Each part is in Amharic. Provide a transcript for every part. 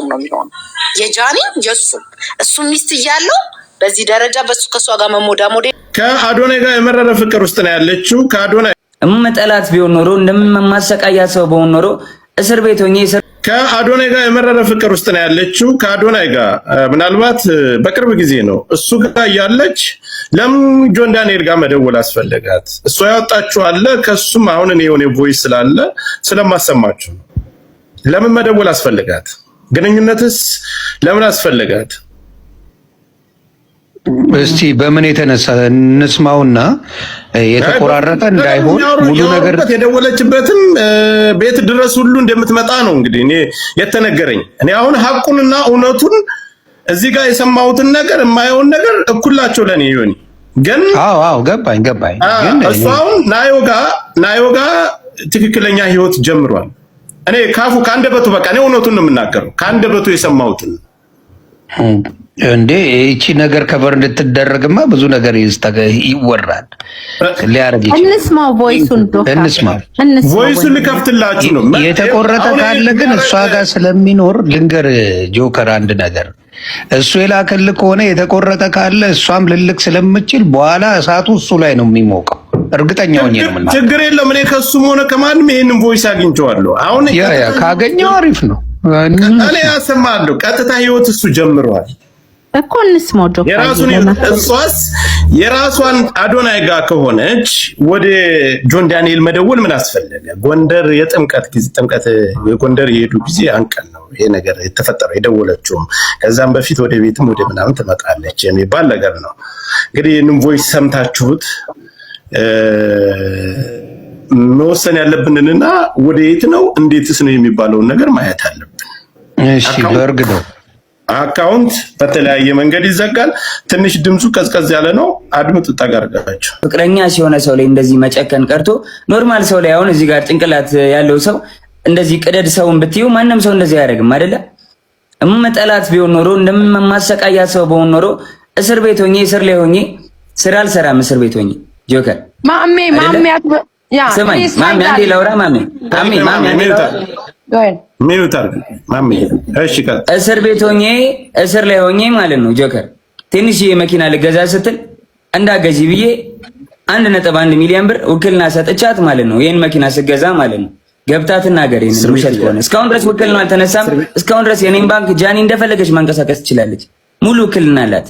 የሁለቱም ነው የሚሆነው፣ የጃኒ የሱም። እሱ ሚስት እያለው በዚህ ደረጃ በሱ ከሷ ጋር መሞዳሞዴ ከአዶናይ ጋር የመረረ ፍቅር ውስጥ ነው ያለችው። ከአዶናይ እመጠላት ቢሆን ኖሮ እንደማሰቃያ ሰው በሆን ኖሮ እስር ቤት ሆኜ ከአዶናይ ጋር የመረረ ፍቅር ውስጥ ነው ያለችው። ከአዶናይ ጋር ምናልባት በቅርብ ጊዜ ነው እሱ ጋር ያለች። ለምን ጆን ዳንኤል ጋር መደወል አስፈለጋት? እሷ ያወጣችው አለ ከሱም አሁን እኔ የሆነ ቮይስ ስላለ ስለማሰማችሁ ነው። ለምን መደወል አስፈለጋት? ግንኙነትስ ለምን አስፈለጋት? እስቲ በምን የተነሳ እንስማውና የተቆራረጠ እንዳይሆን ሙሉ ነገር የደወለችበትም ቤት ድረስ ሁሉ እንደምትመጣ ነው እንግዲህ እኔ የተነገረኝ። እኔ አሁን ሐቁንና እውነቱን እዚህ ጋር የሰማሁትን ነገር የማየውን ነገር እኩላቸው ለኔ ይሆን ግን አዎ ገባኝ ግን እሱ አሁን ናዮጋ ትክክለኛ ህይወት ጀምሯል። እኔ ካፉ ካንደበቱ በቃ እኔ እውነቱን ነው የምናገረው፣ ካንደበቱ የሰማሁትን እንዴ እቺ ነገር ከበር እንድትደረግማ ብዙ ነገር ይወራል። ሊያረግ ይችላል። እንስማው ቮይሱን ቮይሱን ልከፍትላችሁ ነው። የተቆረጠ ካለ ግን እሷ ጋር ስለሚኖር ልንገር ጆከር አንድ ነገር እሱ የላከልህ ከሆነ የተቆረጠ ካለ እሷም ልልክ ስለምችል በኋላ እሳቱ እሱ ላይ ነው የሚሞቀው። እርግጠኛ ሆኜ ነው ማለት። ችግር የለም። እኔ ከሱም ሆነ ከማንም ይሄንን ቮይስ አግኝቼዋለሁ። አሁን ካገኘው አሪፍ ነው። እኔ ያሰማለሁ። ቀጥታ ህይወት እሱ ጀምሯል እኮ እንስማው ጆከር። እሷስ የራሷን አዶናይ ጋር ከሆነች ወደ ጆን ዳንኤል መደወል ምን አስፈለገ? ጎንደር የጥምቀት የጎንደር የሄዱ ጊዜ አንቀን ነው ይሄ ነገር የተፈጠረው። የደወለችውም ከዛም በፊት ወደ ቤትም ወደ ምናምን ትመጣለች የሚባል ነገር ነው። እንግዲህ ይህንን ቮይስ ሰምታችሁት መወሰን ያለብንና ወደ የት ነው እንዴትስ ነው የሚባለውን ነገር ማየት አለብን። እሺ በርግ ነው አካውንት በተለያየ መንገድ ይዘጋል። ትንሽ ድምፁ ቀዝቀዝ ያለ ነው። አድምጡ ተጋርጋችሁ። ፍቅረኛ ሲሆነ ሰው ላይ እንደዚህ መጨከን ቀርቶ ኖርማል ሰው ላይ አሁን እዚህ ጋር ጭንቅላት ያለው ሰው እንደዚህ ቅደድ ሰውን ብትዩ ማንም ሰው እንደዚህ አያደርግም አይደለ? እመጠላት ቢሆን ኖሮ እንደማሰቃያ ሰው በሆን ኖሮ እስር ቤት ሆኜ እስር ላይ ሆኜ ስራ አልሰራም። እስር ቤት ሆኜ ጆከር ማሜ ያ ሰማይ ማሜ አንዴ ላውራ ማሜ እሺ እስር ቤት ሆኜ እስር ላይ ሆኜ ማለት ነው ጆከር ትንሽ የመኪና ልገዛ ስትል እንዳገዢ ብዬ 1.1 ሚሊዮን ብር ውክልና ሰጥቻት ማለት ነው። ይሄን መኪና ስገዛ ማለት ነው ገብታ ትናገር። ይሄን ውሸት ከሆነ እስካሁን ድረስ ውክልና አልተነሳም። እስካሁን ድረስ የኔን ባንክ ጃኒ እንደፈለገች ማንቀሳቀስ ትችላለች። ሙሉ ውክልና አላት።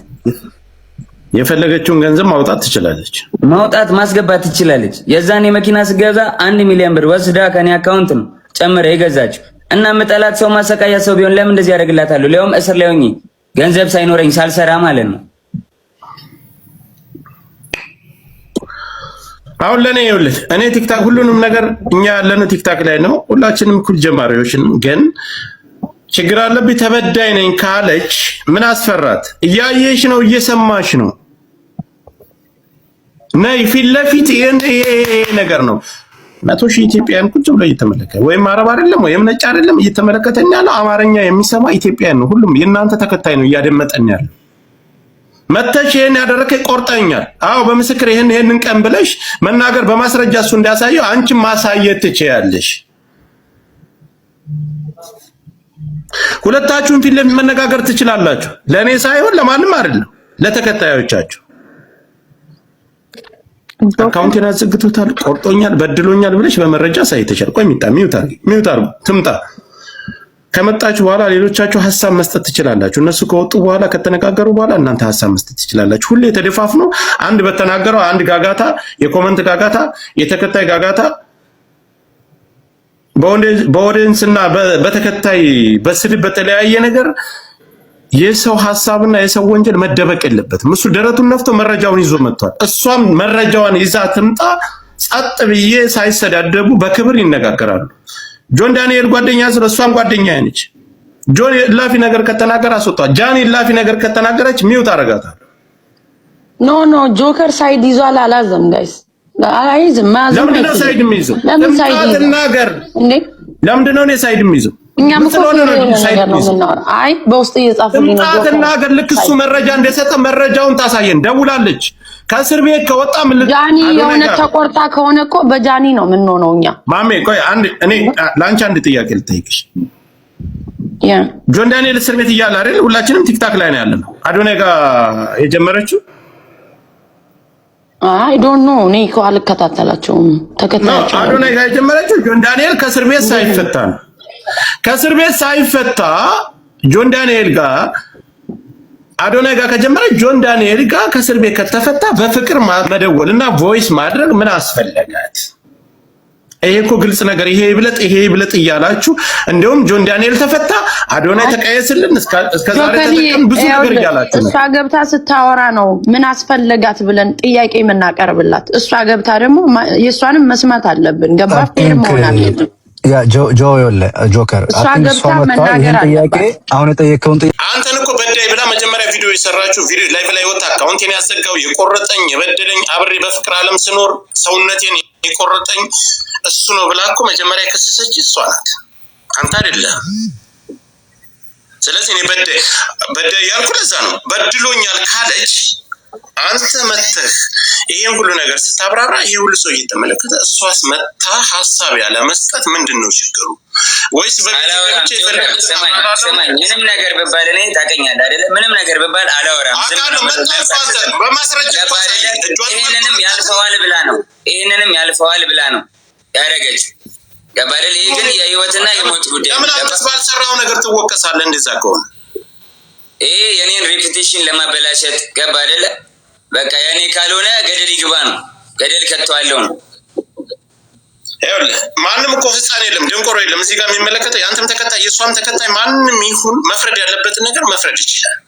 የፈለገችውን ገንዘብ ማውጣት ትችላለች። ማስገባት ትችላለች። የዛኔ መኪና ስገዛ 1 ሚሊዮን ብር ወስዳ ከኔ አካውንት ነው ጨምረ የገዛችው። እና መጠላት ሰው ማሰቃያ ሰው ቢሆን ለምን እንደዚህ ያደርግላታለሁ? ለውም እስር ላይ ሆኜ ገንዘብ ሳይኖረኝ ሳልሰራ ማለት ነው። አሁን ለኔ ይኸውልህ እኔ ቲክታክ ሁሉንም ነገር እኛ ያለነው ቲክታክ ላይ ነው። ሁላችንም እኩል ጀማሪዎች ነን። ግን ችግር አለብኝ ተበዳይ ነኝ ካለች ምን አስፈራት? እያየሽ ነው፣ እየሰማሽ ነው። ነይ ፊት ለፊት ይሄ ነገር ነው። 100,000 ኢትዮጵያን ቁጭ ብሎ እየተመለከተ ወይም አረብ አይደለም ወይም ነጭ አይደለም እየተመለከተኝ ያለው አማርኛ የሚሰማ ኢትዮጵያን ነው። ሁሉም የእናንተ ተከታይ ነው እያደመጠኝ ያለው። መተሽ ይሄን ያደረከ ቆርጠኛል። አዎ በምስክር ይሄንን ቀን ብለሽ መናገር በማስረጃ እሱ እንዲያሳየው አንቺ ማሳየት ትችያለሽ። ሁለታችሁም ፊት ለፊት መነጋገር ትችላላችሁ። ለኔ ሳይሆን ለማንም አይደለም፣ ለተከታዮቻችሁ። አካውንቴን አዘግቶታል፣ ቆርጦኛል፣ በድሎኛል ብለሽ በመረጃ ሳይተሻል። ቆይ ሚውት አርጉ ትምጣ። ከመጣች በኋላ ሌሎቻችሁ ሐሳብ መስጠት ትችላላችሁ። እነሱ ከወጡ በኋላ ከተነጋገሩ በኋላ እናንተ ሐሳብ መስጠት ትችላላችሁ። ሁሌ ተደፋፍኖ አንድ በተናገረው አንድ ጋጋታ፣ የኮመንት ጋጋታ፣ የተከታይ ጋጋታ በኦዲየንስና በተከታይ በስድብ በተለያየ ነገር የሰው ሐሳብና የሰው ወንጀል መደበቅ የለበትም። እሱ ደረቱን ነፍቶ መረጃውን ይዞ መጥቷል። እሷም መረጃዋን ይዛ ትምጣ። ጸጥ ብዬ ሳይሰዳደቡ በክብር ይነጋገራሉ። ጆን ዳንኤል ጓደኛ ስለ እሷም ጓደኛ ነች። ጆን ላፊ ነገር ከተናገረ አስወጣው። ጃኒ ላፊ ነገር ከተናገረች ሚውት አረጋታለሁ። ኖ ጆከር ሳይድ ይዟል አላዘም ጋይስ አይዝም ማዘም ለምን ነው ሳይድ የሚይዘው? ለምን ተናገር እንዴ? ለምን ነው ሳይድ የሚይዘው? እኛም እኮ አይ በውስጥ እየጻፉልኝ ነው። ተናገር ልክ እሱ መረጃ እንደሰጠ መረጃውን ታሳየን። ደውላለች ከእስር ቤት ከወጣ ምን ጃኒ የሆነ ተቆርጣ ከሆነ እኮ በጃኒ ነው ምን ሆነው እኛ ማሜ ቆይ አንድ እኔ ላንቺ አንድ ጥያቄ ልጠይቅሽ። ጆን ዳንኤል እስር ቤት እያለ አይደል ሁላችንም ቲክታክ ላይ ነው ያለነው። አዶናይ ጋር የጀመረችው አይ ዶንት ኖ እኔ እኮ አልከታተላቸውም። ተከታተላቸው አዶናይ ጋር የጀመረችው ጆን ዳንኤል ከእስር ቤት ሳይፈታ ነው። ከእስር ቤት ሳይፈታ ጆን ዳንኤል ጋር አዶናይ ጋር ከጀመረ ጆን ዳንኤል ጋር ከእስር ቤት ከተፈታ በፍቅር መደወልና ቮይስ ማድረግ ምን አስፈለጋት? ይሄ እኮ ግልጽ ነገር ይሄ ይብለጥ እያላችሁ እንደውም ጆን ዳንኤል ተፈታ አዶናይ ተቀየስልን እስከዛሬ ተጠቀም ብዙ ነገር እያላችሁ ነው። እሷ ገብታ ስታወራ ነው ምን አስፈለጋት ብለን ጥያቄ የምናቀርብላት። እሷ ገብታ ደግሞ የእሷንም መስማት አለብን። ገባ ፌር መሆን አለብን። ያ ጆከር እሷ ገብታ መናገር አለባት። አሁን የጠየቀውን አንተን እኮ በዳይ ብላ መጀመሪያ ቪዲዮ የሰራችው ቪዲዮ ላይቭ ላይ ወጣ። አካውንቴን ያዘጋው የቆረጠኝ የበደለኝ አብሬ በፍቅር ዓለም ስኖር ሰውነቴን የቆረጠኝ እሱ ነው ብላ እኮ መጀመሪያ የከሰሰች እሷ ናት፣ አንተ አይደለም። ስለዚህ እኔ በዳይ ያልኩ ለዛ ነው። በድሎኛል ካለች አንተ መተህ ይሄን ሁሉ ነገር ስታብራራ ይሄ ሁሉ ሰው እየተመለከተ እሷስ መታ ሐሳብ ያለ መስጠት ምንድነው ችግሩ? ወይስ በሚገርምሽ ሰማኝ ምንም ነገር በባል እኔ ታውቀኛለህ አይደለ? ምንም ነገር በባል አላወራም። በማስረጃ ይሄንንም ያልፈዋል ብላ ነው ያረገች። ገባህ? ይሄ ግን የህይወትና የሞት ጉዳይ ነው። ለምን ባልሰራው ነገር ትወቀሳለህ? እንደዛ ከሆነ ይሄ የኔን ሬፑቴሽን ለማበላሸት ገባህ አይደለ? በቃ የኔ ካልሆነ ገደል ይግባ ነው። ገደል ከተዋለው ነው። ማንም እኮ ህፃን የለም ደንቆሮ የለም። እዚህ ጋር የሚመለከተው የአንተም ተከታይ የእሷም ተከታይ ማንም ይሁን መፍረድ ያለበትን ነገር መፍረድ ይችላል።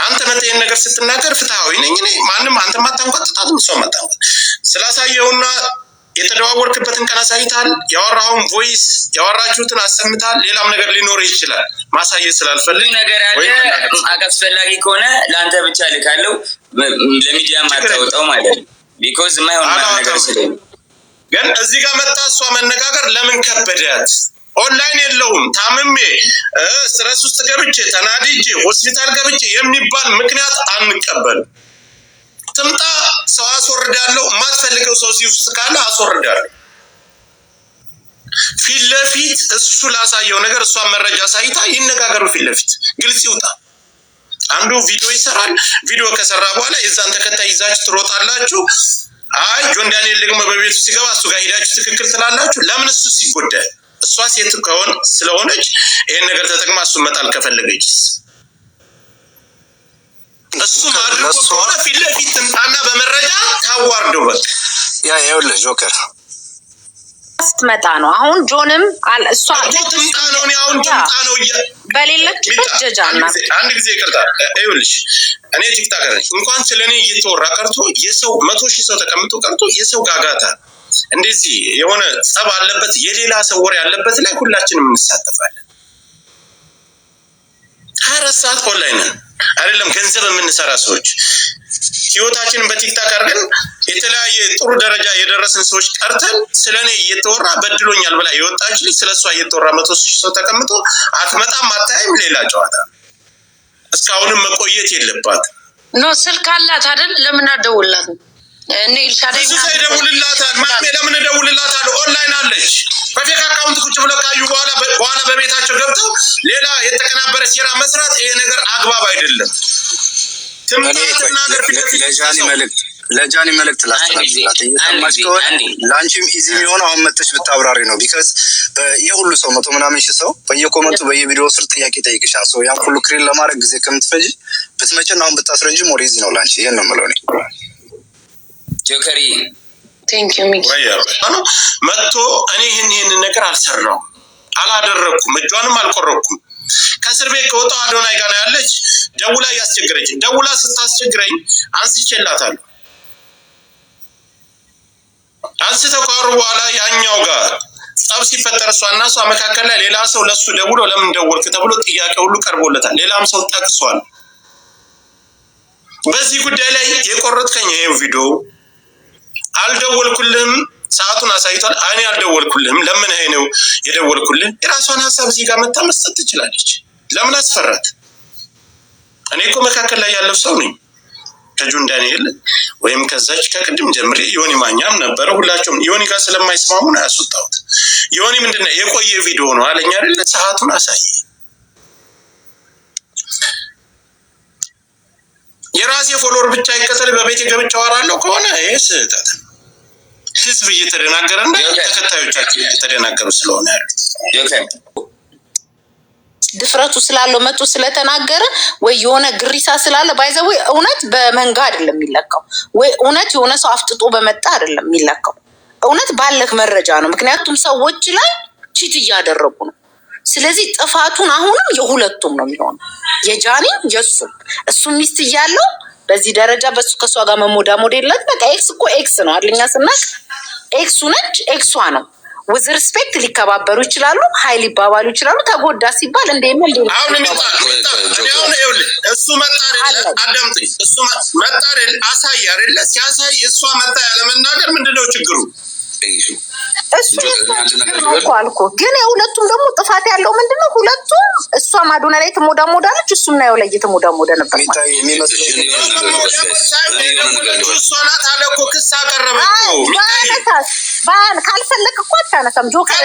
አንተ መተህ ይሄን ነገር ስትናገር ፍትሃዊ ነኝ እኔ ማንም አንተ ማታንቆጥጣትም እሷ ማታንቆጥ ስላሳየውና የተደዋወርክበትን ቀን አሳይታል። ያወራውን ቮይስ ያወራችሁትን አሰምታል። ሌላም ነገር ሊኖር ይችላል ማሳየት ስላልፈልግ ነገር አለ። አስፈላጊ ከሆነ ለአንተ ብቻ ልካለው ለሚዲያ ማታወጣው ማለት ነው። ቢኮዝ የማይሆን ነገር ስለሆነ ግን እዚህ ጋር መጣ እሷ መነጋገር ለምን ከበዳት? ኦንላይን የለውም ታምሜ ስትረስ ውስጥ ገብቼ ተናድጄ ሆስፒታል ገብቼ የሚባል ምክንያት አንቀበልም። ትምጣ ሰው አስወርዳለሁ። የማትፈልገው ሰው እዚህ ውስጥ ካለ አስወርዳለሁ። ፊት ለፊት እሱ ላሳየው ነገር እሷ መረጃ ሳይታ ይነጋገሩ። ፊት ለፊት ግልጽ ይውጣ። አንዱ ቪዲዮ ይሰራል። ቪዲዮ ከሰራ በኋላ የዛን ተከታይ ይዛችሁ ትሮጣላችሁ። አይ ጆን ዳንኤል ደግሞ በቤቱ ሲገባ እሱ ጋር ሄዳችሁ ትክክል ትላላችሁ። ለምን እሱ ሲጎዳል? እሷ ሴት ከሆነ ስለሆነች ይሄን ነገር ተጠቅማ እሱ መጣል ከፈለገች እሱ ማድረግ ከሆነ ፊት ለፊት ትምጣና በመረጃ ታዋርደው። በቃ ይኸውልህ ጆከር ስትመጣ ነው። አሁን ጆንም እሷ ትምጣ ነው። እኔ አሁን ትምጣ ነው በሌለችበት ጀጃና አንድ ጊዜ ይቅርታ። ይኸውልሽ እኔ ቲክታከር ነኝ። እንኳን ስለኔ እየተወራ ቀርቶ የሰው 100,000 ሰው ተቀምጦ ቀርቶ የሰው ጋጋታ እንደዚህ የሆነ ጸብ አለበት የሌላ ሰው ወሬ ያለበት ላይ ሁላችንም እንሳተፋለን። 24 ሰዓት ኦንላይን አይደለም ገንዘብ የምንሰራ ሰዎች ህይወታችንን በቲክታክ አድርገን የተለያየ ጥሩ ደረጃ የደረስን ሰዎች ቀርተን ስለኔ እየተወራ በድሎኛል ብላ የወጣች ልጅ ስለሷ እየተወራ 100,000 ሰው ተቀምጦ አትመጣም አታይም። ሌላ ጨዋታ እስካሁንም መቆየት የለባት ኖ ስልክ አላት አይደል? ለምን አደውላት? እኔ ኢልሻዳይ ደውልላታል። ማሜ ለምን ደውልላታል? ኦንላይን አለች። በፌክ አካውንት ቁጭ ብለው ካዩ በኋላ በቤታቸው ገብተው ሌላ የተቀናበረ ሴራ መስራት ይሄ ነገር አግባብ አይደለም። ለጃኒ መልእክት ላስተላልፍላት እየሰማች ከሆነ ለአንቺም ኢዚ የሚሆነው አሁን መተሽ ብታብራሪ ነው። ቢካዝ የሁሉ ሰው 100 ምናምን ሺህ ሰው በየኮመንቱ በየቪዲዮ ስር ጥያቄ ጠይቅሻል። ሰው ያን ሁሉ ክሪል ለማድረግ ጊዜ ከምትፈጅ ብትመጭና አሁን ብታስረጅ ሞር ኢዚ ነው ለአንቺ። ይሄን ነው የምለው እኔ። ጆከሪ ቴንክ ዩ ሚኪ መጥቶ እኔ ይህን ነገር አልሰራውም አላደረኩም እጇንም አልቆረኩም። ከእስር ቤት ከወጣሁ አዶናይ ጋር ነው ያለች። ደውላ እያስቸገረች ደውላ ስታስቸግረኝ አንስቼላታለሁ። አንስተው ካወሩ በኋላ ያኛው ጋር ጸብ ሲፈጠር እሷና እሷ መካከል ላይ ሌላ ሰው ለሱ ደውሎ ለምን ደወልክ ተብሎ ጥያቄ ሁሉ ቀርቦለታል። ሌላም ሰው ጠቅሷል። በዚህ ጉዳይ ላይ የቆረጥከኝ ይሄ ቪዲዮ አልደወልኩልህም ሰዓቱን አሳይቷል። እኔ አልደወልኩልህም ለምን ይሄ ነው የደወልኩልህ? የራሷን ሀሳብ እዚህ ጋር መታ መስጠት ትችላለች። ለምን አስፈራት? እኔ እኮ መካከል ላይ ያለው ሰው ነኝ። ከጆን ዳንኤል ወይም ከዛች ከቅድም ጀምሬ ዮኒ ማኛም ነበረ። ሁላቸውም ዮኒ ጋር ስለማይስማሙ ነው ያስወጣሁት። ዮኒ ምንድነው የቆየ ቪዲዮ ነው አለኝ አይደለ? ሰዓቱን አሳይ የራሴ ፎሎወር ብቻ ይከተል በቤቴ ገብቼ አወራለሁ ከሆነ ይሄ ስህተት። ህዝብ እየተደናገረ እና ተከታዮቻቸው እየተደናገሩ ስለሆነ ያሉት ድፍረቱ ስላለው መጡ ስለተናገረ ወይ የሆነ ግሪሳ ስላለ ባይዘው እውነት በመንጋ አይደለም የሚለካው፣ ወይ እውነት የሆነ ሰው አፍጥጦ በመጣ አይደለም የሚለካው። እውነት ባለክ መረጃ ነው። ምክንያቱም ሰዎች ላይ ቺት እያደረጉ ነው። ስለዚህ ጥፋቱን አሁንም የሁለቱም ነው የሚሆነው፣ የጃኒም የሱም። እሱ ሚስት እያለው በዚህ ደረጃ በሱ ከሷ ጋር መሞዳሞድ የለት። በቃ ኤክስ እኮ ኤክስ ነው አይደልኛ ስናክ ኤክሱ ነች ኤክሷ ነው። with respect ሊከባበሩ ይችላሉ፣ ኃይል ሊባባሉ ይችላሉ። ተጎዳ ሲባል እንደምን አሁን እሱ መጣ አይደል? አዳምጥኝ። እሱ መጣ አይደል? አሳይ አይደል? ሲያሳይ እሷ መጣ ያለ መናገር ምንድነው ችግሩ? እሱ አልኩ። ግን የሁለቱም ደግሞ ጥፋት ያለው ምንድነው? ሁለቱም እሷ ማዶና ላይ ተሞዳሞዳለች፣ እሱም ነው ላይ እየተሞዳሞደ ነበር ማለት ነው። ካልፈለክ እኮ አታነሳም ጆከር